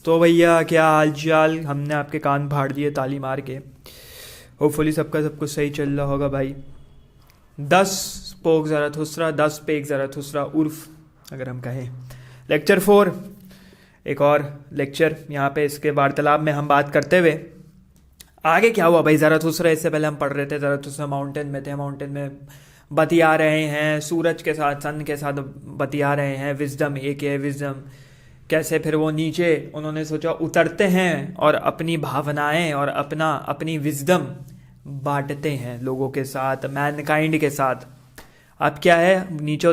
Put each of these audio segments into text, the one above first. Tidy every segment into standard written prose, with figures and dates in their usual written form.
तो भैया क्या हाल चाल। हमने आपके कान फाड़ दिए ताली मार के। होपफुली सबका सब कुछ सही चल रहा होगा भाई। 10 पोक ज़राथुस्रा 10 पेक ज़राथुस्रा उर्फ अगर हम कहें लेक्चर 4, एक और लेक्चर यहाँ पे इसके वार्तालाप में हम बात करते हुए आगे क्या हुआ भाई। ज़राथुस्रा इससे पहले हम पढ़ रहे थे, ज़राथुस्रा माउंटेन में थे, माउंटेन में बतिया रहे हैं सूरज के साथ, सन के साथ बतिया रहे हैं। विजडम एक है, विजडम कैसे फिर वो नीचे उन्होंने सोचा उतरते हैं और अपनी भावनाएं और अपनी विजडम बांटते हैं लोगों के साथ, मैनकाइंड के साथ। अब क्या है, नीचे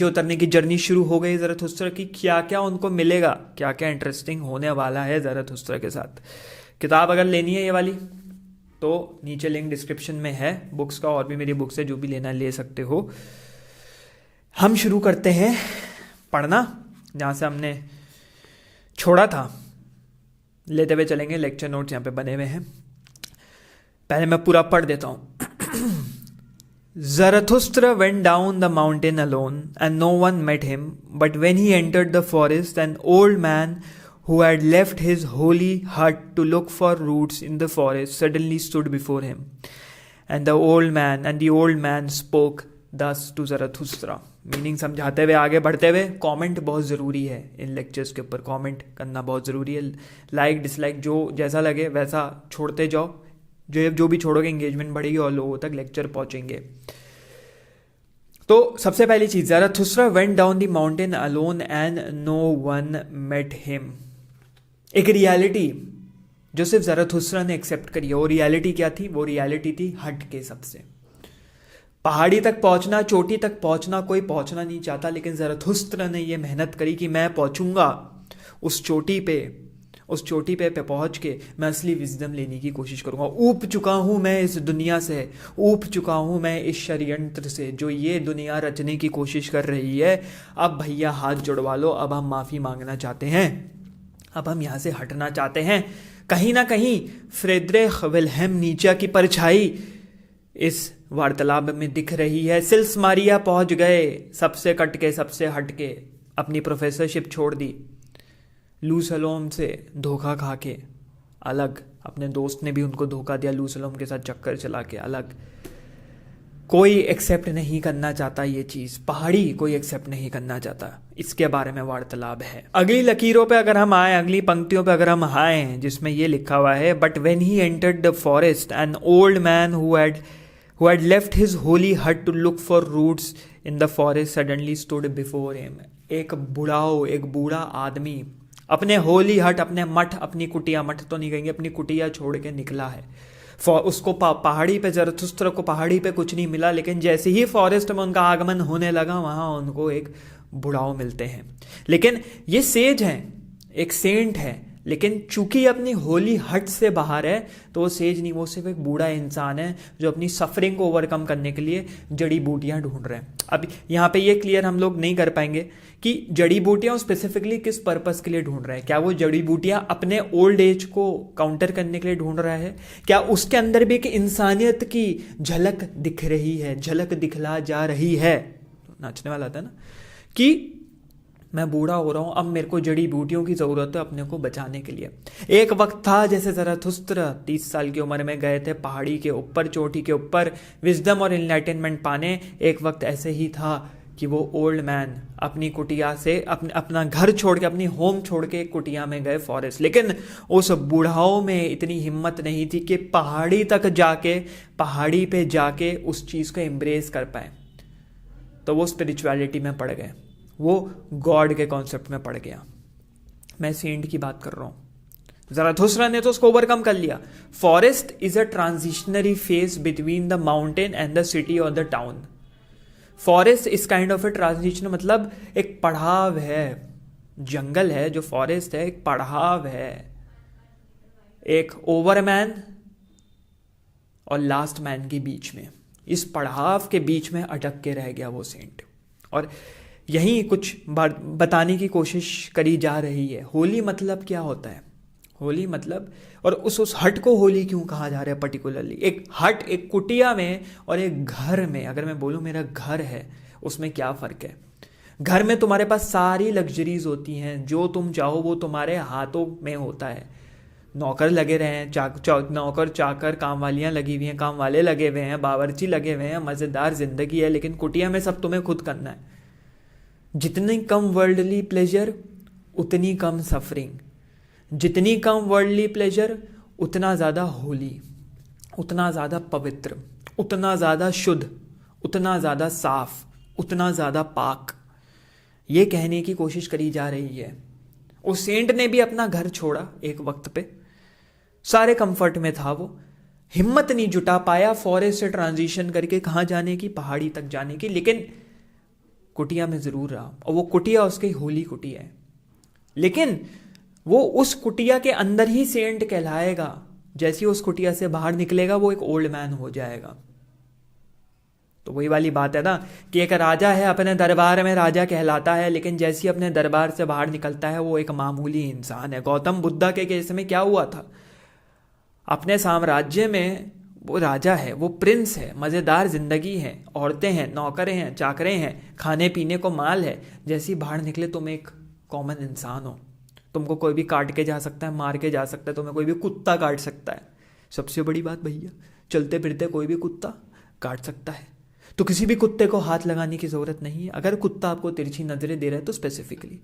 उतरने की जर्नी शुरू हो गई ज़राथुस्रा की। क्या क्या उनको मिलेगा, क्या क्या इंटरेस्टिंग होने वाला है ज़राथुस्रा के साथ। किताब अगर लेनी है ये वाली तो नीचे लिंक डिस्क्रिप्शन में है बुक्स का, और भी मेरी बुक्स है, जो भी लेना ले सकते हो। हम शुरू करते हैं पढ़ना जहाँ से हमने छोड़ा था, लेते हुए चलेंगे। लेक्चर नोट्स यहाँ पे बने हुए हैं, पहले मैं पूरा पढ़ देता हूँ। Zarathustra went down the mountain alone, and no one met him. But when he entered the forest, an old man who had left his holy hut to look for roots in the forest suddenly stood before him. And the old man spoke thus to Zarathustra. Meaning समझाते हुए आगे बढ़ते हुए, comment बहुत ज़रूरी है इन lectures के ऊपर, कमेंट करना बहुत ज़रूरी है। लाइक डिसलाइक जो जैसा लगे वैसा छोड़ते जाओ, जो भी छोड़ोगे एंगेजमेंट बढ़ेगी और लोगों तक लेक्चर पहुंचेंगे। तो सबसे पहली चीज, Zarathustra went down the mountain alone and no one met him. एक रियलिटी जो सिर्फ ज़राथुस्रा ने एक्सेप्ट करी है। वो रियलिटी क्या थी? वो रियलिटी थी हट के सबसे। पहाड़ी तक पहुंचना, चोटी तक पहुंचना कोई पहुंचना नहीं चाहता, लेकिन ज़राथुस्रा ने ये मेहनत करी कि मैं पहुंचूंगा उस चोटी पे पहुंच के मैं असली विजडम लेने की कोशिश करूंगा। ऊब चुका हूं मैं इस दुनिया से, ऊब चुका हूं मैं इस षड्यंत्र से जो ये दुनिया रचने की कोशिश कर रही है। अब भैया हाथ जुड़वा लो, अब हम माफ़ी मांगना चाहते हैं, अब हम यहाँ से हटना चाहते हैं। कहीं ना कहीं फ्रेडरिख विल्हेम नीचे की परछाई इस वार्तालाप में दिख रही है। सिल्स मारिया पहुंच गए, सबसे कट के सबसे हट के अपनी प्रोफेसरशिप छोड़ दी, लू सलोम से धोखा खा के अलग। अपने दोस्त ने भी उनको धोखा दिया, लू सलोम के साथ चक्कर चला के अलग। कोई एक्सेप्ट नहीं करना चाहता ये चीज़, पहाड़ी कोई एक्सेप्ट नहीं करना चाहता। इसके बारे में वार्तालाप है। अगली लकीरों पे अगर हम आए, अगली पंक्तियों पे अगर हम आए, जिसमें ये लिखा हुआ है, but when he entered the forest an old man who had left his holy hut to look for roots in the forest suddenly stood before him. एक बूढ़ा आदमी अपने होली हट, अपने मठ, अपनी कुटिया, मठ तो नहीं कहेंगे, अपनी कुटिया छोड़ के निकला है। उसको पहाड़ी पे, ज़राथुस्रा को पहाड़ी पे कुछ नहीं मिला, लेकिन जैसे ही फॉरेस्ट में उनका आगमन होने लगा, वहां उनको एक बुढ़ाओ मिलते हैं। लेकिन ये सेज हैं, एक सेंट है, लेकिन चूंकि अपनी होली हट से बाहर है तो वो सेज नहीं, वो सिर्फ एक बूढ़ा इंसान है जो अपनी सफरिंग को ओवरकम करने के लिए जड़ी बूटियां ढूंढ रहे हैं। अब यहाँ पे ये क्लियर हम लोग नहीं कर पाएंगे कि जड़ी बूटियां स्पेसिफिकली किस पर्पस के लिए ढूंढ रहे हैं। क्या वो जड़ी बूटियां अपने ओल्ड एज को काउंटर करने के लिए ढूंढ रहा है? क्या उसके अंदर भी एक इंसानियत की झलक दिख रही है, झलक दिखला जा रही है? नाचने वाला था ना कि मैं बूढ़ा हो रहा हूं, अब मेरे को जड़ी बूटियों की जरूरत है अपने को बचाने के लिए। एक वक्त था जैसे ज़राथुस्रा 30 साल की उम्र में गए थे पहाड़ी के ऊपर, चोटी के ऊपर विजडम और इनलाइटनमेंट पाने। एक वक्त ऐसे ही था कि वो ओल्ड मैन अपनी कुटिया से, अपना घर छोड़ के, अपनी होम छोड़ के कुटिया में गए फॉरेस्ट। लेकिन उस बूढ़ाओं में इतनी हिम्मत नहीं थी कि पहाड़ी पे जाके उस चीज़ को एम्ब्रेस कर पाए। तो वो स्पिरिचुअलिटी में पड़ गए, वो गॉड के कॉन्सेप्ट में पड़ गया। मैं सेंट की बात कर रहा हूं। ज़राथुस्रा ने तो उसको ओवरकम कर लिया। Forest is a transitionary phase between the mountain and the city और द टाउन। फॉरेस्ट इस काइंड ऑफ ए ट्रांजिशन, मतलब एक पड़ाव है। जंगल है जो फॉरेस्ट है, एक पड़ाव है, एक ओवरमैन और लास्ट मैन के बीच में। इस पड़ाव के बीच में अटक के रह गया वो सेंट, और यही कुछ बताने की कोशिश करी जा रही है। होली मतलब क्या होता है? होली मतलब, और उस हट को होली क्यों कहा जा रहा है पर्टिकुलरली? एक हट, एक कुटिया में और एक घर में, अगर मैं बोलूँ मेरा घर है, उसमें क्या फ़र्क है? घर में तुम्हारे पास सारी लग्जरीज होती हैं, जो तुम चाहो वो तुम्हारे हाथों में होता है। नौकर लगे रहे हैं, नौकर चाकर, काम वालियाँ लगी हुई हैं, काम वाले लगे हुए हैं, बावर्ची लगे हुए हैं, मज़ेदार ज़िंदगी है, लेकिन कुटिया में सब तुम्हें खुद करना है। जितनी कम वर्ल्डली प्लेजर उतनी कम सफरिंग, जितनी कम वर्ल्डली प्लेजर उतना ज़्यादा होली, उतना ज़्यादा पवित्र, उतना ज़्यादा शुद्ध, उतना ज़्यादा साफ, उतना ज़्यादा पाक। ये कहने की कोशिश करी जा रही है। उस सेंट ने भी अपना घर छोड़ा एक वक्त पे, सारे कंफर्ट में था वो, हिम्मत नहीं जुटा पाया फॉरेस्ट से ट्रांजिशन करके कहाँ जाने की, पहाड़ी तक जाने की, लेकिन कुटिया में ज़रूर रहा। और वो कुटिया उसकी होली कुटिया है, लेकिन वो उस कुटिया के अंदर ही सेंट कहलाएगा। जैसे ही उस कुटिया से बाहर निकलेगा वो एक ओल्ड मैन हो जाएगा। तो वही वाली बात है ना कि एक राजा है, अपने दरबार में राजा कहलाता है, लेकिन जैसे ही अपने दरबार से बाहर निकलता है वो एक मामूली इंसान है। गौतम बुद्धा के केस में क्या हुआ था? अपने साम्राज्य में वो राजा है, वो प्रिंस है, मज़ेदार ज़िंदगी है, औरतें हैं, नौकरें हैं, चाकरें हैं, खाने पीने को माल है। जैसे ही बाहर निकले तुम एक कॉमन इंसान हो, तुमको कोई भी काट के जा सकता है, मार के जा सकता है, तुम्हें कोई भी कुत्ता काट सकता है। सबसे बड़ी बात भैया, चलते फिरते कोई भी कुत्ता काट सकता है, तो किसी भी कुत्ते को हाथ लगाने की ज़रूरत नहीं है। अगर कुत्ता आपको तिरछी नज़रें दे रहा है तो स्पेसिफिकली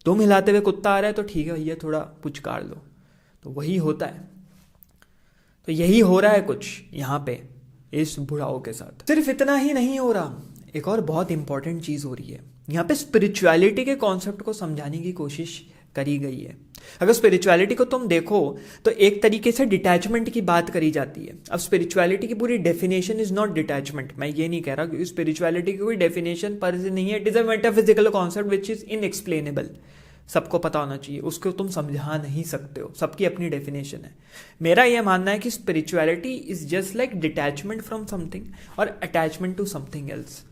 तुम हिलाते हुए कुत्ता आ रहा है तो ठीक है भैया, थोड़ा पुचकार लो। तो वही होता है। तो यही हो रहा है कुछ यहाँ पे इस बुढ़ाओं के साथ। सिर्फ इतना ही नहीं हो रहा, एक और बहुत इंपॉर्टेंट चीज़ हो रही है। यहाँ पे स्पिरिचुअलिटी के कॉन्सेप्ट को समझाने की कोशिश करी गई है। अगर स्पिरिचुअलिटी को तुम देखो तो एक तरीके से डिटैचमेंट की बात करी जाती है। अब स्पिरिचुअलिटी की पूरी डेफिनेशन इज नॉट डिटैचमेंट। मैं ये नहीं कह रहा कि स्पिरिचुअलिटी की कोई डेफिनेशन पर से नहीं है। It is a metaphysical concept which is inexplicable. सबको पता होना चाहिए, उसको तुम समझा नहीं सकते हो, सबकी अपनी डेफिनेशन है। मेरा यह मानना है कि spirituality is just like detachment from something और अटैचमेंट टू समथिंग एल्स।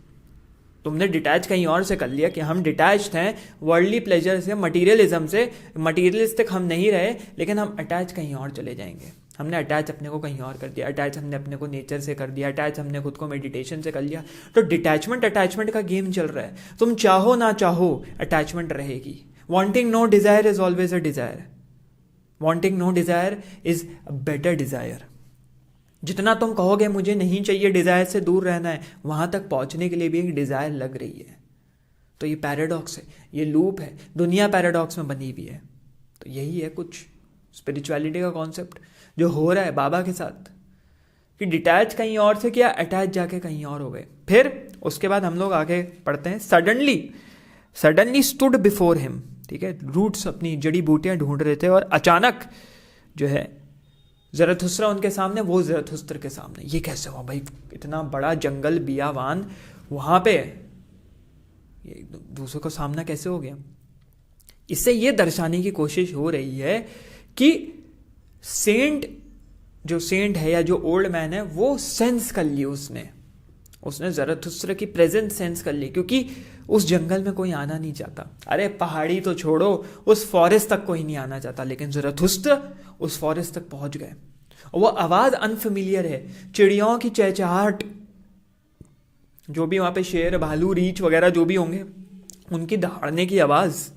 तुमने डिटैच कहीं और से कर लिया कि हम डिटैच्ड हैं वर्ल्डली प्लेजर से, मटीरियलिज्म से, मटीरियलिस्टिक हम नहीं रहे, लेकिन हम अटैच कहीं और चले जाएंगे। हमने अटैच अपने को कहीं और कर दिया, अटैच हमने अपने को नेचर से कर दिया, अटैच हमने खुद को मेडिटेशन से कर लिया। तो डिटैचमेंट अटैचमेंट का गेम चल रहा है। तुम चाहो ना चाहो अटैचमेंट रहेगी। Wanting no desire is always a desire. Wanting no desire is a better desire. जितना तुम कहोगे मुझे नहीं चाहिए, डिजायर से दूर रहना है, वहां तक पहुंचने के लिए भी एक डिजायर लग रही है। तो ये पैराडॉक्स है, ये लूप है, दुनिया पैराडॉक्स में बनी हुई है। तो यही है कुछ स्पिरिचुअलिटी का कॉन्सेप्ट जो हो रहा है बाबा के साथ, कि डिटैच कहीं और से किया, अटैच जाके कहीं और हो गए। फिर उसके बाद हम लोग आगे पढ़ते हैं। सडनली स्टूड बिफोर हिम, ठीक है, रूट्स अपनी जड़ी बूटियां ढूंढ रहे थे और अचानक जो है ज़रथुस्त्रा उनके सामने, वो ज़रथुस्त्र के सामने। ये कैसे हुआ भाई? इतना बड़ा जंगल बियावान, वहां पे ये दूसरों का सामना कैसे हो गया? इससे ये दर्शाने की कोशिश हो रही है कि जो सेंट है या जो ओल्ड मैन है वो सेंस कर ली उसने ज़रथुस्त्र की प्रेजेंस सेंस कर ली, क्योंकि उस जंगल में कोई आना नहीं चाहता। अरे पहाड़ी तो छोड़ो, उस फॉरेस्ट तक कोई नहीं आना चाहता, लेकिन ज़रथुस्त्र उस फॉरेस्ट तक पहुंच गए। और वो आवाज अनफेमिलियर है, चिड़ियों की चहचहाहट, जो भी वहां पे शेर, भालू, रीछ वगैरह जो भी होंगे, उनकी दहाड़ने की आवाज,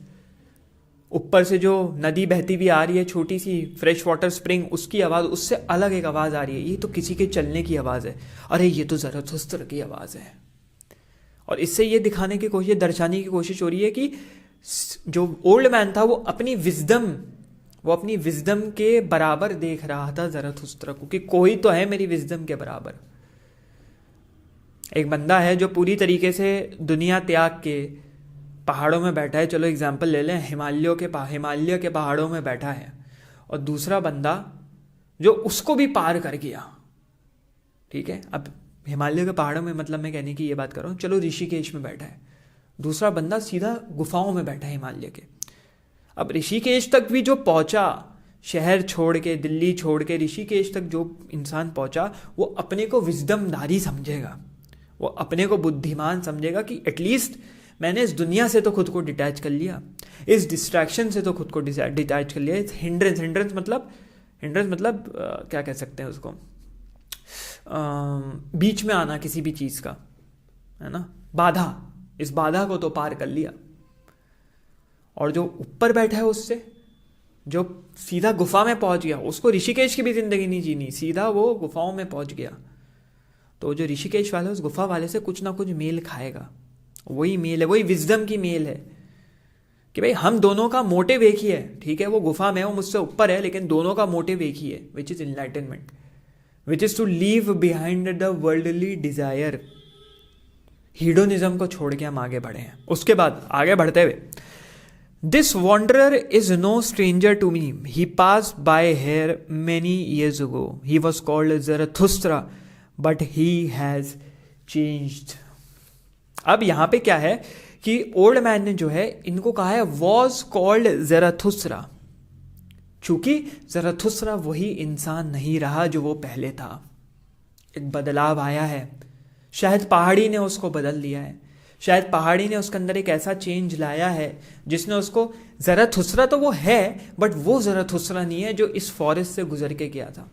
ऊपर से जो नदी बहती हुई आ रही है, छोटी सी फ्रेश वाटर स्प्रिंग, उसकी आवाज, उससे अलग एक आवाज आ रही है। ये तो किसी के चलने की आवाज है। अरे ये तो ज़रथुस्त्र की आवाज है। और इससे ये दिखाने की कोशिश, दर्शाने की कोशिश हो रही है कि जो ओल्ड मैन था वो अपनी विजडम के बराबर देख रहा था ज़रथुस्त्र को, कि कोई तो है मेरी विजडम के बराबर। एक बंदा है जो पूरी तरीके से दुनिया त्याग के पहाड़ों में बैठा है, चलो एग्जाम्पल ले लें, हिमालय के पहाड़ों में बैठा है, और दूसरा बंदा जो उसको भी पार कर गया, ठीक है। अब हिमालय के पहाड़ों में मतलब मैं कहने की ये बात कर रहा हूँ, चलो ऋषिकेश में बैठा है, दूसरा बंदा सीधा गुफाओं में बैठा है हिमालय के। अब ऋषिकेश तक भी जो पहुंचा, शहर छोड़ के, दिल्ली छोड़ के ऋषिकेश तक जो इंसान पहुंचा, वो अपने को विजडमधारी समझेगा, वो अपने को बुद्धिमान समझेगा कि एटलीस्ट मैंने इस दुनिया से तो खुद को डिटैच कर लिया, इस डिस्ट्रैक्शन से तो खुद को डिटैच कर लिया। इस हिंड्रेंस मतलब क्या कह सकते हैं उसको, बीच में आना किसी भी चीज़ का, है ना, बाधा, इस बाधा को तो पार कर लिया। और जो ऊपर बैठा है उससे, जो सीधा गुफा में पहुंच गया, उसको ऋषिकेश की भी जिंदगी नहीं जीनी, सीधा वो गुफाओं में पहुंच गया। तो जो ऋषिकेश वाला है उस गुफा वाले से कुछ ना कुछ मेल खाएगा। वही मेल है, वही विजडम की मेल है कि भाई हम दोनों का मोटिव एक ही है। ठीक है, वो गुफा में, वो मुझसे ऊपर है, लेकिन दोनों का मोटिव एक ही है, which is enlightenment, which is to leave behind the worldly desire. Hedonism को छोड़ के हम आगे बढ़े हैं। उसके बाद आगे बढ़ते हुए, this wanderer is no stranger to me, he pass by here many years ago, he was called Zarathustra but he has changed. अब यहां पे क्या है कि ओल्ड मैन ने जो है इनको कहा है वॉज कॉल्ड ज़रथुस्त्रा, चूंकि ज़रथुस्त्रा वही इंसान नहीं रहा जो वो पहले था। एक बदलाव आया है, शायद पहाड़ी ने उसको बदल दिया है, शायद पहाड़ी ने उसके अंदर एक ऐसा चेंज लाया है जिसने उसको, ज़रथुस्त्रा तो वो है बट वो ज़रथुस्त्रा नहीं है जो इस फॉरेस्ट से गुजर के गया था।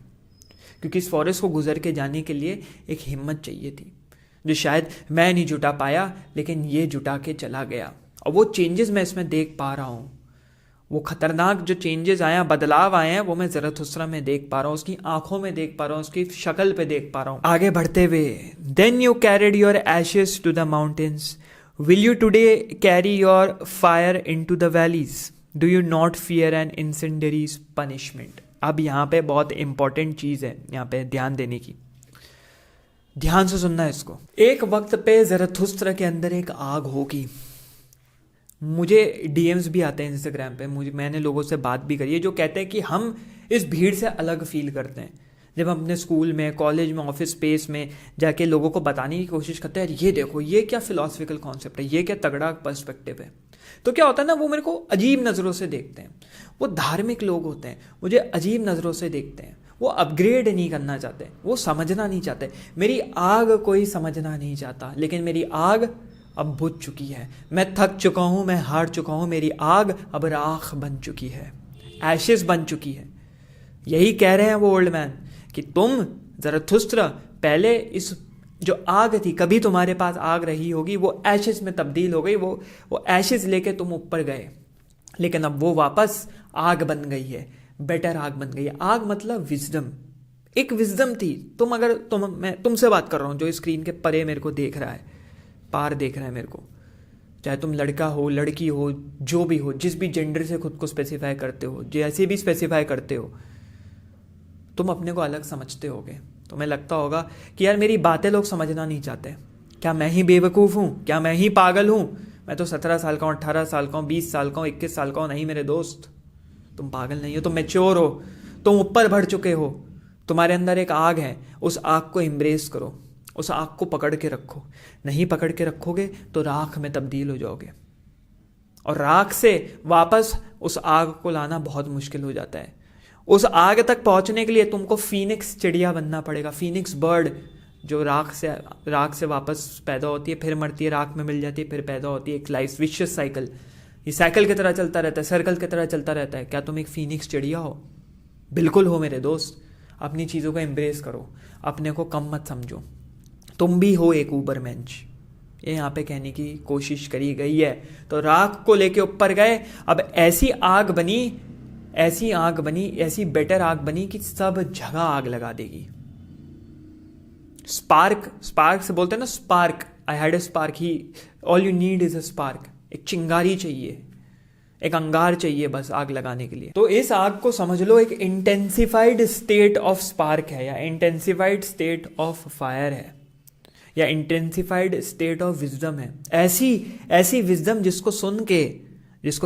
क्योंकि इस फॉरेस्ट को गुजर के जाने के लिए एक हिम्मत चाहिए थी जो शायद मैं नहीं जुटा पाया, लेकिन ये जुटा के चला गया। और वो चेंजेस मैं इसमें देख पा रहा हूँ, वो खतरनाक जो चेंजेस आए हैं, बदलाव आए हैं, वो मैं ज़रथुस्त्रा में देख पा रहा हूँ, उसकी आंखों में देख पा रहा हूँ, उसकी शक्ल पे देख पा रहा हूँ। आगे बढ़ते हुए, then you carried your ashes to the mountains, will you today carry your fire into the valleys, do you not fear an incendiary's punishment. अब यहाँ पे बहुत इंपॉर्टेंट चीज़ है यहाँ पे ध्यान देने की, ध्यान से सुनना है इसको। एक वक्त पे ज़रथुस्त्रा के अंदर एक आग होगी। मुझे डीएम्स भी आते हैं इंस्टाग्राम पे, मैंने लोगों से बात भी करी है जो कहते हैं कि हम इस भीड़ से अलग फील करते हैं जब हम अपने स्कूल में, कॉलेज में, ऑफिस स्पेस में जाके लोगों को बताने की कोशिश करते हैं, ये देखो ये क्या फिलोसफिकल कॉन्सेप्ट है, ये क्या तगड़ा पर्सपेक्टिव है। तो क्या होता है ना, वो मेरे को अजीब नज़रों से देखते हैं। वो धार्मिक लोग होते हैं, मुझे अजीब नज़रों से देखते हैं। वो अपग्रेड नहीं करना चाहते, वो समझना नहीं चाहते। मेरी आग कोई समझना नहीं चाहता, लेकिन मेरी आग अब बुझ चुकी है। मैं थक चुका हूं, मैं हार चुका हूं, मेरी आग अब राख बन चुकी है, एशेस बन चुकी है। यही कह रहे हैं वो ओल्ड मैन कि तुम ज़रथुस्त्रा पहले इस जो आग थी, कभी तुम्हारे पास आग रही होगी, वो एशेस में तब्दील हो गई, वो एशेस लेके तुम ऊपर गए, लेकिन अब वो वापस आग बन गई है, बेटर आग बन गई है। आग मतलब विजडम, एक विजडम थी। मैं तुमसे बात कर रहा हूं जो स्क्रीन के परे मेरे को देख रहा है, पार देख रहा है मेरे को, चाहे तुम लड़का हो, लड़की हो, जो भी हो, जिस भी जेंडर से खुद को स्पेसिफाई करते हो, जैसे भी स्पेसिफाई करते हो, तुम अपने को अलग समझते होगे। तुम्हें लगता होगा कि यार मेरी बातें लोग समझना नहीं चाहते, क्या मैं ही बेवकूफ़ हूँ, क्या मैं ही पागल हूँ, मैं तो 17 साल का हूँ, 18 साल का हूँ, 20 साल का हूँ, 21 साल का हूँ। नहीं मेरे दोस्त, तुम पागल नहीं हो, तुम मैच्योर हो, तुम ऊपर बढ़ चुके हो, तुम्हारे अंदर एक आग है। उस आग को एम्ब्रेस करो, उस आग को पकड़ के रखो। नहीं पकड़ के रखोगे तो राख में तब्दील हो जाओगे, और राख से वापस उस आग को लाना बहुत मुश्किल हो जाता है। उस आग तक पहुंचने के लिए तुमको फीनिक्स चिड़िया बनना पड़ेगा, फीनिक्स बर्ड, जो राख से वापस पैदा होती है, फिर मरती है, राख में मिल जाती है, फिर पैदा होती है। एक लाइफ विशियस साइकिल, ये साइकिल की तरह चलता रहता है, सर्कल की तरह चलता रहता है। क्या तुम एक फीनिक्स चिड़िया हो? बिल्कुल हो मेरे दोस्त। अपनी चीज़ों को एम्ब्रेस करो, अपने को कम मत समझो, तुम भी हो एक ऊबरमेंश। ये यहाँ पे कहने की कोशिश करी गई है। तो राख को लेके ऊपर गए, अब ऐसी आग बनी, ऐसी बेटर आग बनी कि सब जगह आग लगा देगी। स्पार्क से बोलते हैं ना, spark, I had a spark, he all you need is a spark. एक चिंगारी चाहिए, एक अंगार चाहिए बस आग लगाने के लिए। तो इस आग को समझ लो एक इंटेंसिफाइड स्टेट ऑफ स्पार्क है, या इंटेंसिफाइड स्टेट ऑफ फायर है, या इंटेंसिफाइड स्टेट ऑफ विजडम है। ऐसी विजडम जिसको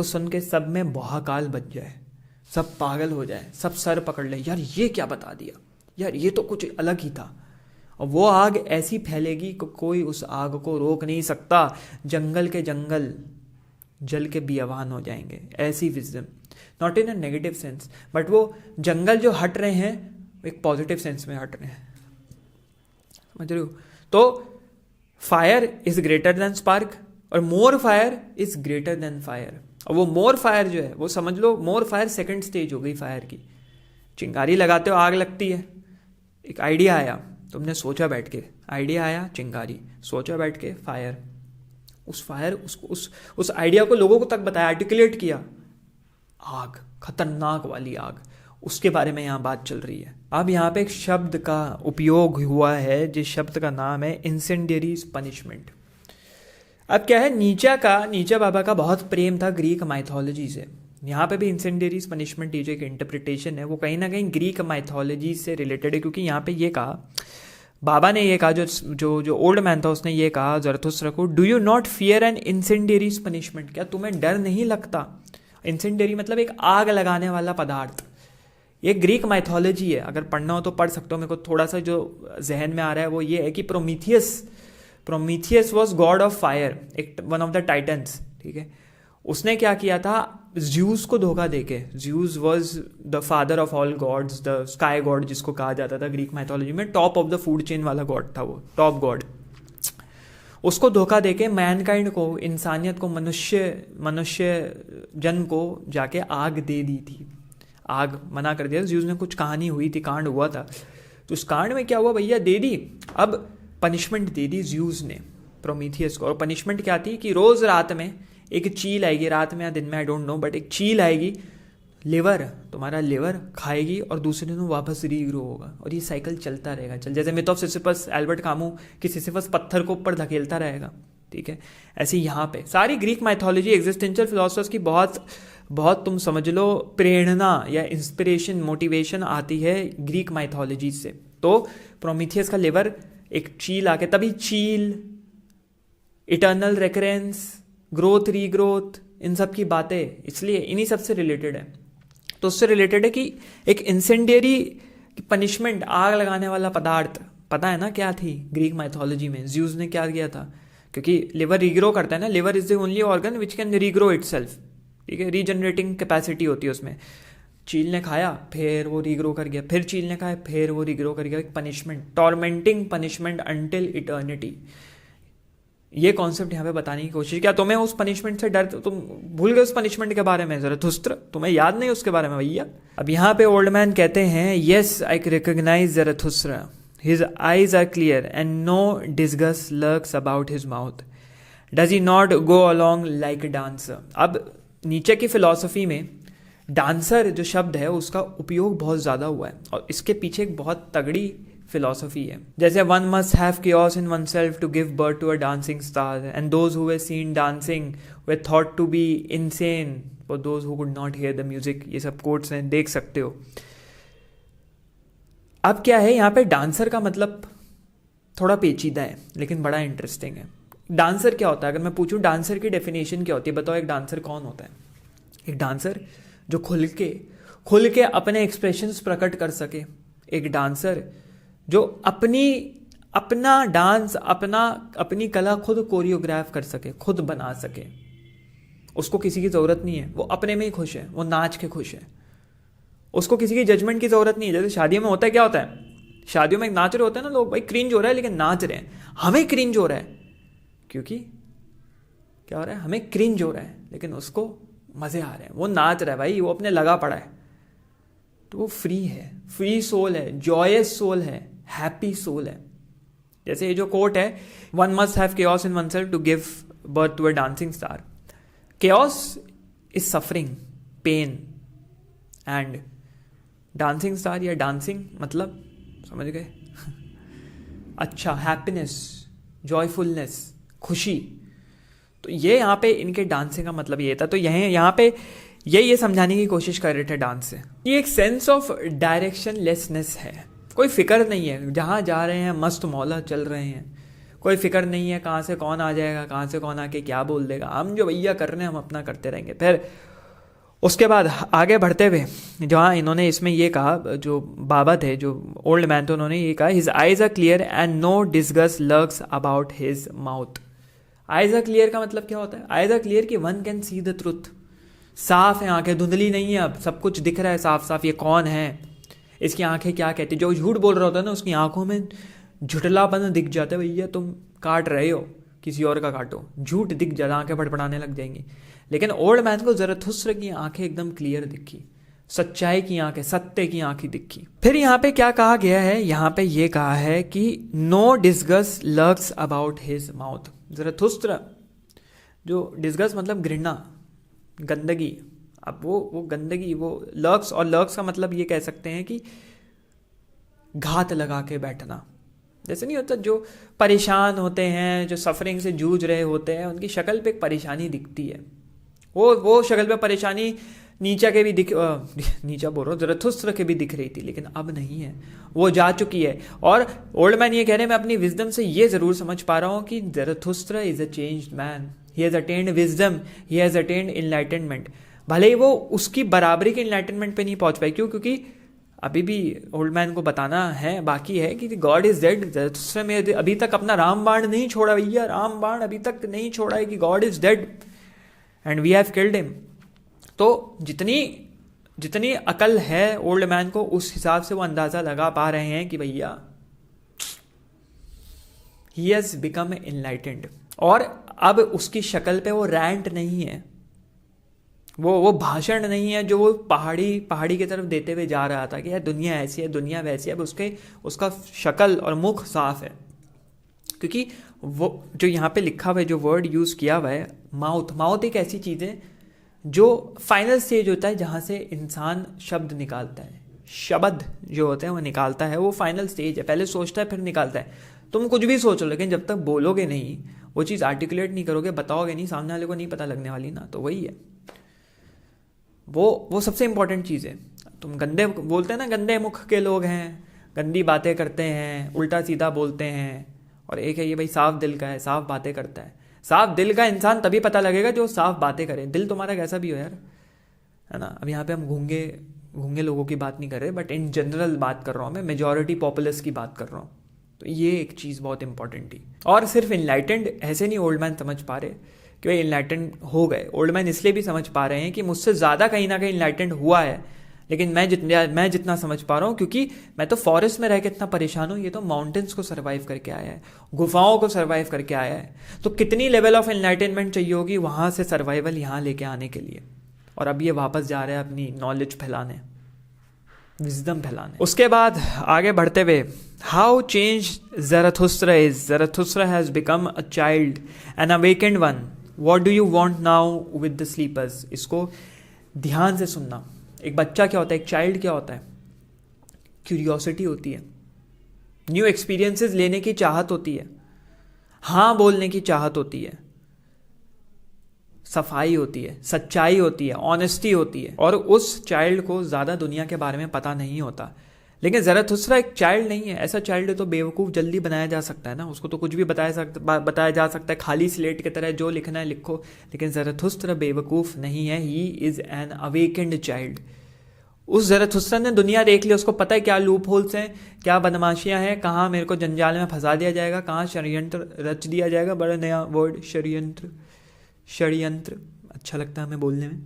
सुन के सब में बहाकाल बच जाए, सब पागल हो जाए, सब सर पकड़ ले, यार ये क्या बता दिया, यार ये तो कुछ अलग ही था। और वो आग ऐसी फैलेगी कि कोई उस आग को रोक नहीं सकता। जंगल के जंगल जल के बियावान हो जाएंगे। ऐसी wisdom, not in a negative sense, but वो जंगल जो हट रहे हैं एक पॉजिटिव सेंस में हट रहे हैं, समझ रहे हो? तो fire is greater than spark, और more fire is greater than fire. और वो मोर फायर जो है, वो समझ लो मोर फायर सेकंड स्टेज हो गई फायर की। चिंगारी लगाते हो, आग लगती है, एक आइडिया आया, तुमने सोचा बैठ के, आइडिया आया, चिंगारी, सोचा बैठ के, फायर। उस फायर, उस आइडिया को लोगों को तक बताया, आर्टिकुलेट किया। आग, खतरनाक वाली आग, उसके बारे में यहाँ बात चल रही है। अब यहाँ पे एक शब्द का उपयोग हुआ है जिस शब्द का नाम है इंसेंडियरीज पनिशमेंट। अब क्या है, नीचा बाबा का बहुत प्रेम था ग्रीक माइथोलॉजी से। यहाँ पे भी इंसेंडियरीज पनिशमेंट ये जो एक इंटरप्रिटेशन है वो कहीं ना कहीं ग्रीक माइथोलॉजी से रिलेटेड है, क्योंकि यहाँ पे ये कहा, बाबा ने ये कहा, जो ओल्ड मैन था उसने ये कहा ज़रथुस्त्र को, do you not fear an incendiary's punishment, क्या तुम्हें डर नहीं लगता? इंसेंडियरी मतलब एक आग लगाने वाला पदार्थ। ये ग्रीक माइथोलॉजी है, अगर पढ़ना हो तो पढ़ सकते हो। मेरे को थोड़ा सा जो जहन में आ रहा है वो ये है कि Prometheus was God of fire, एक वन ऑफ द टाइटन्स, ठीक है। उसने क्या किया था, ज्यूस को धोखा देके, Zeus was the father of all gods, the sky god जिसको कहा जाता था ग्रीक माइथोलॉजी में, top of the food chain वाला गॉड था वो, टॉप गॉड। उसको धोखा देके मैनकाइंड को, इंसानियत को, मनुष्य जन को जाके आग दे दी थी। आग मना कर दिया, ज्यूस ने कुछ कहानी हुई थी, कांड हुआ था, तो उस कांड में क्या हुआ भैया, दे दी। अब पनिशमेंट दे दी ज्यूस ने प्रोमीथियस को, और पनिशमेंट क्या थी कि रोज रात में एक चील आएगी, रात में या दिन में आई डोंट नो, बट एक चील आएगी, तुम्हारा लिवर खाएगी और दूसरे दिन वापस रीग्रो होगा, और ये साइकिल चलता रहेगा। जैसे myth of Sisyphus, Albert Camus कि सिसिफस पत्थर को ऊपर धकेलता रहेगा, ठीक है। ऐसे यहाँ पे सारी ग्रीक माइथोलॉजी, एग्जिस्टेंशियल फिलोसफर्स की बहुत तुम समझ लो प्रेरणा या इंस्पिरेशन, मोटिवेशन आती है ग्रीक माइथोलॉजी से। तो प्रोमीथियस का लिवर, एक चील आके, तभी चील, इटर्नल रेकरेंस, ग्रोथ, रीग्रोथ, इन सब की बातें इसलिए इन्हीं सब से रिलेटेड है। तो उससे रिलेटेड है कि एक इंसेंडियरी पनिशमेंट, आग लगाने वाला पदार्थ, पता है ना क्या थी ग्रीक माइथोलॉजी में, ज्यूस ने क्या किया था, क्योंकि लिवर रीग्रो करता है ना, liver is the only organ which can regrow itself, ठीक है, रीजनरेटिंग कैपेसिटी होती है उसमें। चील ने खाया, फिर वो रीग्रो कर गया, फिर चील ने खाया, फिर वो रीग्रो कर गया। एक punishment, tormenting punishment until eternity, ये कॉन्सेप्ट यहाँ पे बताने की कोशिश। क्या तुम्हें उस पनिशमेंट से डर, तुम भूल गए उस पनिशमेंट के बारे में, ज़रथुस्त्र तुम्हें याद नहीं उसके बारे में भैया? अब यहाँ पे ओल्ड मैन कहते हैं, yes I recognize Zarathustra, his eyes are clear and no disgust lurks about his mouth, does he not go along like a dancer. अब नीचे की फिलॉसफी में डांसर जो शब्द है उसका उपयोग बहुत ज़्यादा हुआ है, और इसके पीछे एक बहुत तगड़ी फिलॉसफी है। जैसे one must have chaos in oneself to give birth to a dancing star, and those who were seen dancing were thought to be insane for those who could not hear the music। ये सब quotes हैं, देख सकते हो। अब क्या है, यहाँ पे डांसर का मतलब थोड़ा पेचीदा है लेकिन बड़ा इंटरेस्टिंग है। डांसर क्या होता है, अगर मैं पूछूं डांसर की डेफिनेशन क्या होती है, बताओ एक डांसर कौन होता है? एक डांसर जो खुल के अपने एक्सप्रेशंस प्रकट कर सके, एक डांसर जो अपना डांस, अपनी कला खुद कोरियोग्राफ कर सके, खुद बना सके, उसको किसी की ज़रूरत नहीं है, वो अपने में ही खुश है, वो नाच के खुश है, उसको किसी की जजमेंट की ज़रूरत नहीं है। जैसे शादियों में होता है, क्या होता है, शादियों में नाच रहे होते हैं ना लोग, भाई क्रिंज हो रहा है लेकिन नाच रहे हैं, हमें क्रिंज हो रहा है, क्योंकि क्या हो रहा है, हमें क्रिंज हो रहा है लेकिन उसको मज़े आ रहे हैं, वो नाच रहा है भाई, वो अपने लगा पड़ा है, तो वो फ्री है, फ्री सोल है, जॉयस सोल है, हैप्पी सोल है। जैसे ये जो कोट है, one must have chaos in oneself to give birth to a dancing star। chaos is suffering, pain, and dancing star या dancing मतलब समझ गए अच्छा, हैप्पीनेस, जॉयफुलनेस, खुशी। तो ये यहाँ पे इनके डांसिंग का मतलब ये था। तो यहाँ पे ये समझाने की कोशिश कर रहे थे डांस से, ये एक सेंस ऑफ डायरेक्शन लेसनेस है, कोई फिक्र नहीं है, जहाँ जा रहे हैं मस्त मौला चल रहे हैं, कोई फिक्र नहीं है कहाँ से कौन आ जाएगा, कहाँ से कौन आके क्या बोल देगा, हम जो भैया कर रहे हैं हम अपना करते रहेंगे। फिर उसके बाद आगे बढ़ते हुए जहाँ इन्होंने इसमें ये कहा, जो बाबा थे, जो ओल्ड मैन थे, उन्होंने ये कहा, his eyes are clear and no disgust lurks about his mouth. Eyes are clear का मतलब क्या होता है? आइज आर क्लियर कि one can see the truth, साफ है आंखें, धुंधली नहीं है, अब सब कुछ दिख रहा है साफ साफ, ये कौन है, इसकी आंखें क्या कहती है। जो झूठ बोल रहा होता है ना, उसकी आंखों में झुटलापन दिख जाता है, भैया तुम काट रहे हो, किसी और का काटो, झूठ दिख जाता, आंखें फड़फड़ाने लग जाएंगी। लेकिन ओल्ड मैन को ज़रथुस्त्र की आंखें एकदम क्लियर दिखी, सच्चाई की आंखें, सत्य की आंखें दिखी। फिर यहाँ पे क्या कहा गया है, यहाँ पे ये कहा है कि no disgust lurks about his mouth. Zarathustra जो डिस्गस्ट मतलब घृणा, गंदगी। अब वो गंदगी, वो लर्क्स, और लर्क्स का मतलब ये कह सकते हैं कि घात लगा के बैठना। जैसे नहीं होता, जो परेशान होते हैं, जो सफरिंग से जूझ रहे होते हैं, उनकी शक्ल पे एक परेशानी दिखती है। वो शक्ल पे परेशानी नीचा के भी नीचा बोल रहा हूँ, ज़रथुस्त्र के भी दिख रही थी, लेकिन अब नहीं है, वो जा चुकी है। और ओल्ड मैन ये कह रहे हैं, मैं अपनी विजडम से ये ज़रूर समझ पा रहा हूँ कि Zarathustra is a changed man, he has attend wisdom, he has attend enlightenment. भले ही वो उसकी बराबरी के इनलाइटनमेंट पे नहीं पहुंच पाई, क्योंकि अभी भी ओल्ड मैन को बताना है, बाकी है कि गॉड इज डेड। ज़रथुस्त्र में अभी तक अपना रामबाण नहीं छोड़ा भैया, रामबाण अभी तक नहीं छोड़ा है कि God is dead and we have killed him. तो जितनी अकल है ओल्ड मैन को, उस हिसाब से वो अंदाजा लगा पा रहे हैं कि भैया ही हैज बिकम इनलाइटेंड। और अब उसकी शक्ल पे वो रैंट नहीं है, वो भाषण नहीं है जो वो पहाड़ी की तरफ देते हुए जा रहा था कि यार दुनिया ऐसी है, दुनिया वैसी है। अब उसका शक्ल और मुख साफ है, क्योंकि वो जो यहाँ पे लिखा हुआ है, जो वर्ड यूज़ किया हुआ है, माउथ एक ऐसी चीज़ है जो फाइनल स्टेज होता है जहाँ से इंसान शब्द निकालता है। शब्द जो होते हैं वो निकालता है, वो फाइनल स्टेज है। पहले सोचता है फिर निकालता है। तुम कुछ भी सोचो, लेकिन जब तक बोलोगे नहीं, वो चीज़ आर्टिकुलेट नहीं करोगे, बताओगे नहीं, सामने वाले को नहीं पता लगने वाली ना। तो वही है, वो सबसे इंपॉर्टेंट चीज़ है। तुम गंदे बोलते हैं ना, गंदे मुख के लोग हैं, गंदी बातें करते हैं, उल्टा सीधा बोलते हैं। और एक है ये भाई साफ दिल का है, साफ बातें करता है। साफ दिल का इंसान तभी पता लगेगा जो साफ बातें करे। दिल तुम्हारा कैसा भी हो यार, है ना। अब यहाँ पे हम घूंगे लोगों की बात नहीं कर रहे, बट इन जनरल बात कर रहा हूँ मैं, मेजॉरिटी पॉपुलस की बात कर रहा हूँ। तो ये एक चीज़ बहुत इंपॉर्टेंट थी। और सिर्फ इनलाइटेंड ऐसे नहीं ओल्ड मैन समझ पा रहे कि वे इनलाइटेंड हो गए। ओल्ड मैन इसलिए भी समझ पा रहे हैं कि मुझसे ज़्यादा कहीं ना कहीं इनलाइटेंड हुआ है, लेकिन मैं जितना समझ पा रहा हूँ, क्योंकि मैं तो फॉरेस्ट में रह के इतना परेशान हूँ, ये तो माउंटेन्स को सर्वाइव करके आया है, गुफाओं को सर्वाइव करके आया है। तो कितनी लेवल ऑफ एनलाइटनमेंट चाहिए होगी वहाँ से सर्वाइवल यहाँ लेके आने के लिए। और अब ये वापस जा रहे हैं अपनी नॉलेज फैलाने, विजडम फैलाने। उसके बाद आगे बढ़ते हुए, how change Zarathustra is, Zarathustra has become a child, an awakened one, what do you want now with the sleepers. इसको ध्यान से सुनना। एक बच्चा क्या होता है, एक चाइल्ड क्या होता है? क्यूरियोसिटी होती है, न्यू एक्सपीरियंसेस लेने की चाहत होती है, हाँ बोलने की चाहत होती है, सफाई होती है, सच्चाई होती है, ऑनेस्टी होती है। और उस चाइल्ड को ज़्यादा दुनिया के बारे में पता नहीं होता। लेकिन ज़रथुस्त्र एक चाइल्ड नहीं है। ऐसा चाइल्ड तो बेवकूफ़ जल्दी बनाया जा सकता है ना, उसको तो कुछ भी बताया जा सकता है, खाली स्लेट की तरह जो लिखना है लिखो। लेकिन ज़रथुस्त्र बेवकूफ़ नहीं है, ही इज़ एन अवेकेंड चाइल्ड। उस ज़रथुस्त्र ने दुनिया देख ली, उसको पता है क्या लूप होल्स हैं, क्या बदमाशियां हैं, कहाँ मेरे को जंजाल में फंसा दिया जाएगा, कहाँ षड्यंत्र रच दिया जाएगा। बड़ा नया वर्ड, षड्यंत्र अच्छा लगता है हमें बोलने में।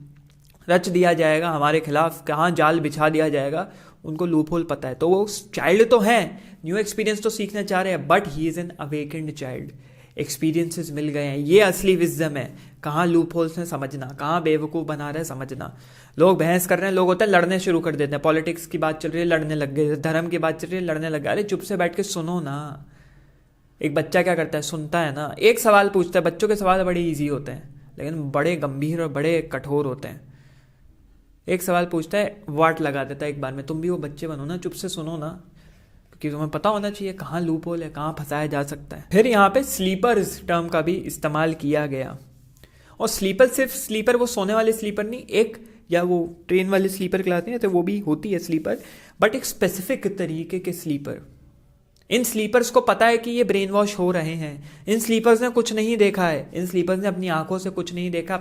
रच दिया जाएगा हमारे खिलाफ, कहाँ जाल बिछा दिया जाएगा, उनको लूप होल पता है। तो वो चाइल्ड तो है, न्यू एक्सपीरियंस तो सीखना चाह रहे हैं, but he is an awakened child. Experiences मिल गए हैं, ये असली विजडम है। कहाँ लूप होल्स हैं समझना, कहाँ बेवकूफ़ बना रहे हैं समझना। लोग बहस कर रहे हैं, लोग होते हैं लड़ने शुरू कर देते हैं। पॉलिटिक्स की बात चल रही है, लड़ने लग गए, धर्म की बात चल रही है, लड़ने लग गए। अरे चुप से बैठ के सुनो ना। एक बच्चा क्या करता है, सुनता है ना, एक सवाल पूछता है। बच्चों के सवाल बड़े ईजी होते हैं, लेकिन बड़े गंभीर और बड़े कठोर होते हैं। एक सवाल पूछता है, वाट लगा देता है एक बार में। तुम भी वो बच्चे बनो ना, चुप से सुनो ना, क्योंकि तुम्हें पता होना चाहिए कहाँ लूप होल है, कहाँ फंसाया जा सकता है। फिर यहाँ पे स्लीपर्स टर्म का भी इस्तेमाल किया गया। और स्लीपर सिर्फ स्लीपर वो सोने वाले स्लीपर नहीं, एक या वो ट्रेन वाले स्लीपर कहलाते हैं तो वो भी होती है स्लीपर, बट एक स्पेसिफिक तरीके के स्लीपर। इन स्लीपर्स को पता है कि ये ब्रेन वॉश हो रहे हैं। इन स्लीपर्स ने कुछ नहीं देखा है, इन स्लीपर्स ने अपनी आंखों से कुछ नहीं देखा,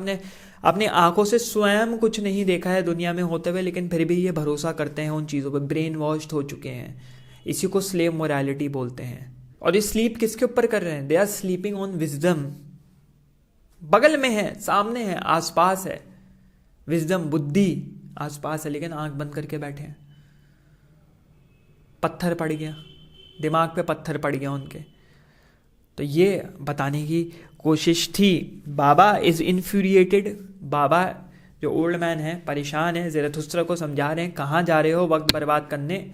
अपने आंखों से स्वयं कुछ नहीं देखा है दुनिया में होते हुए, लेकिन फिर भी ये भरोसा करते हैं उन चीज़ों पर। ब्रेन वॉश्ड हो चुके हैं। इसी को स्लेव मोरालिटी बोलते हैं। और ये स्लीप किसके ऊपर कर रहे हैं? They are sleeping on wisdom. बगल में है, सामने है, आसपास है, विजडम बुद्धि आसपास है, लेकिन आंख बंद करके बैठे हैं। पत्थर पड़ गया, दिमाग पे पत्थर पड़ गया उनके। तो ये बताने की कोशिश थी। बाबा इज इन्फ्यूरिएटेड। बाबा जो ओल्ड मैन है परेशान है, ज़रथुस्त्र को समझा रहे हैं कहाँ जा रहे हो वक्त बर्बाद करने,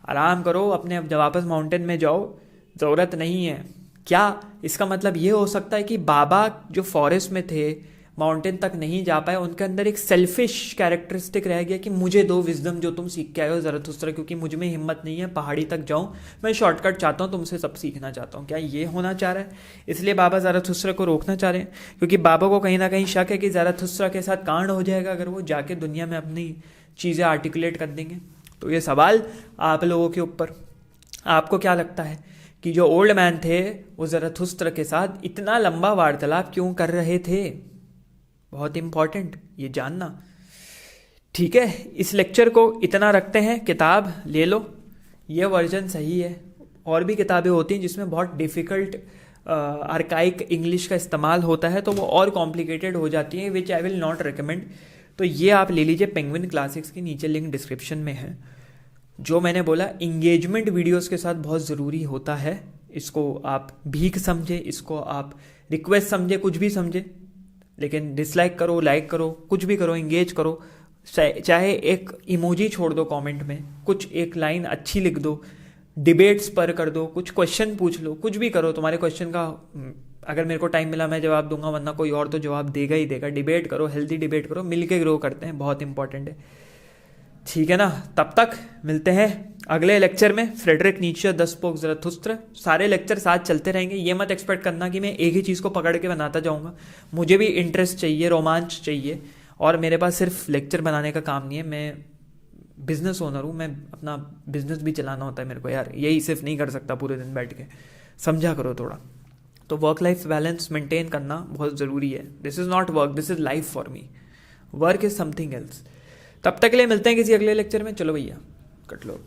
आराम करो, अपने जब वापस माउंटेन में जाओ, ज़रूरत नहीं है। क्या इसका मतलब ये हो सकता है कि बाबा जो फॉरेस्ट में थे, माउंटेन तक नहीं जा पाए, उनके अंदर एक सेल्फिश कैरेक्टरिस्टिक रह गया कि मुझे दो विजडम जो तुम सीख के आए हो ज़रथुस्त्र, क्योंकि मुझ में हिम्मत नहीं है पहाड़ी तक जाऊं, मैं शॉर्टकट चाहता हूं, तुमसे सब सीखना चाहता हूं। क्या ये होना चाह रहा है? इसलिए बाबा ज़रथुस्त्र को रोकना चाह रहे हैं, क्योंकि बाबा को कहीं ना कहीं शक है कि ज़रथुस्त्र के साथ कांड हो जाएगा अगर वो जाके दुनिया में अपनी चीज़ें आर्टिकुलेट कर देंगे। तो ये सवाल आप लोगों के ऊपर, आपको क्या लगता है कि जो ओल्ड मैन थे वो ज़रथुस्त्र के साथ इतना लंबा वार्तालाप क्यों कर रहे थे? बहुत इंपॉर्टेंट ये जानना। ठीक है, इस लेक्चर को इतना रखते हैं। किताब ले लो, ये वर्जन सही है। और भी किताबें होती हैं जिसमें बहुत डिफ़िकल्ट आर्काइक इंग्लिश का इस्तेमाल होता है, तो वो और कॉम्प्लिकेटेड हो जाती हैं, विच आई विल नॉट रिकमेंड। तो ये आप ले लीजिए, पेंगुइन क्लासिक्स की नीचे लिंक डिस्क्रिप्शन में है। जो मैंने बोला, इंगेजमेंट वीडियोस के साथ बहुत ज़रूरी होता है। इसको आप भीख समझे, इसको आप रिक्वेस्ट समझे, कुछ भी समझे, लेकिन डिसलाइक करो, लाइक करो, कुछ भी करो, इंगेज करो। चाहे एक इमोजी छोड़ दो कमेंट में, कुछ एक लाइन अच्छी लिख दो, डिबेट्स पर कर दो, कुछ क्वेश्चन पूछ लो, कुछ भी करो। तुम्हारे क्वेश्चन का अगर मेरे को टाइम मिला मैं जवाब दूंगा, वरना कोई और तो जवाब देगा ही देगा। डिबेट करो, हेल्दी डिबेट करो, मिलके ग्रो करते हैं, बहुत इंपॉर्टेंट है। ठीक है ना? तब तक मिलते हैं अगले लेक्चर में। Friedrich Nietzsche, the spoke Zarathustra, सारे लेक्चर साथ चलते रहेंगे। ये मत एक्सपेक्ट करना कि मैं एक ही चीज़ को पकड़ के बनाता जाऊंगा। मुझे भी इंटरेस्ट चाहिए, रोमांच चाहिए, और मेरे पास सिर्फ लेक्चर बनाने का काम नहीं है। मैं बिजनेस ओनर हूँ, मैं अपना बिजनेस भी चलाना होता है मेरे को यार, यही सिर्फ नहीं कर सकता पूरे दिन बैठ के। समझा करो थोड़ा। तो वर्क लाइफ बैलेंस मेंटेन करना बहुत ज़रूरी है। This is not work, this is life for me. Work is something else. तब तक के लिए मिलते हैं किसी अगले लेक्चर में। चलो भैया, कट लो।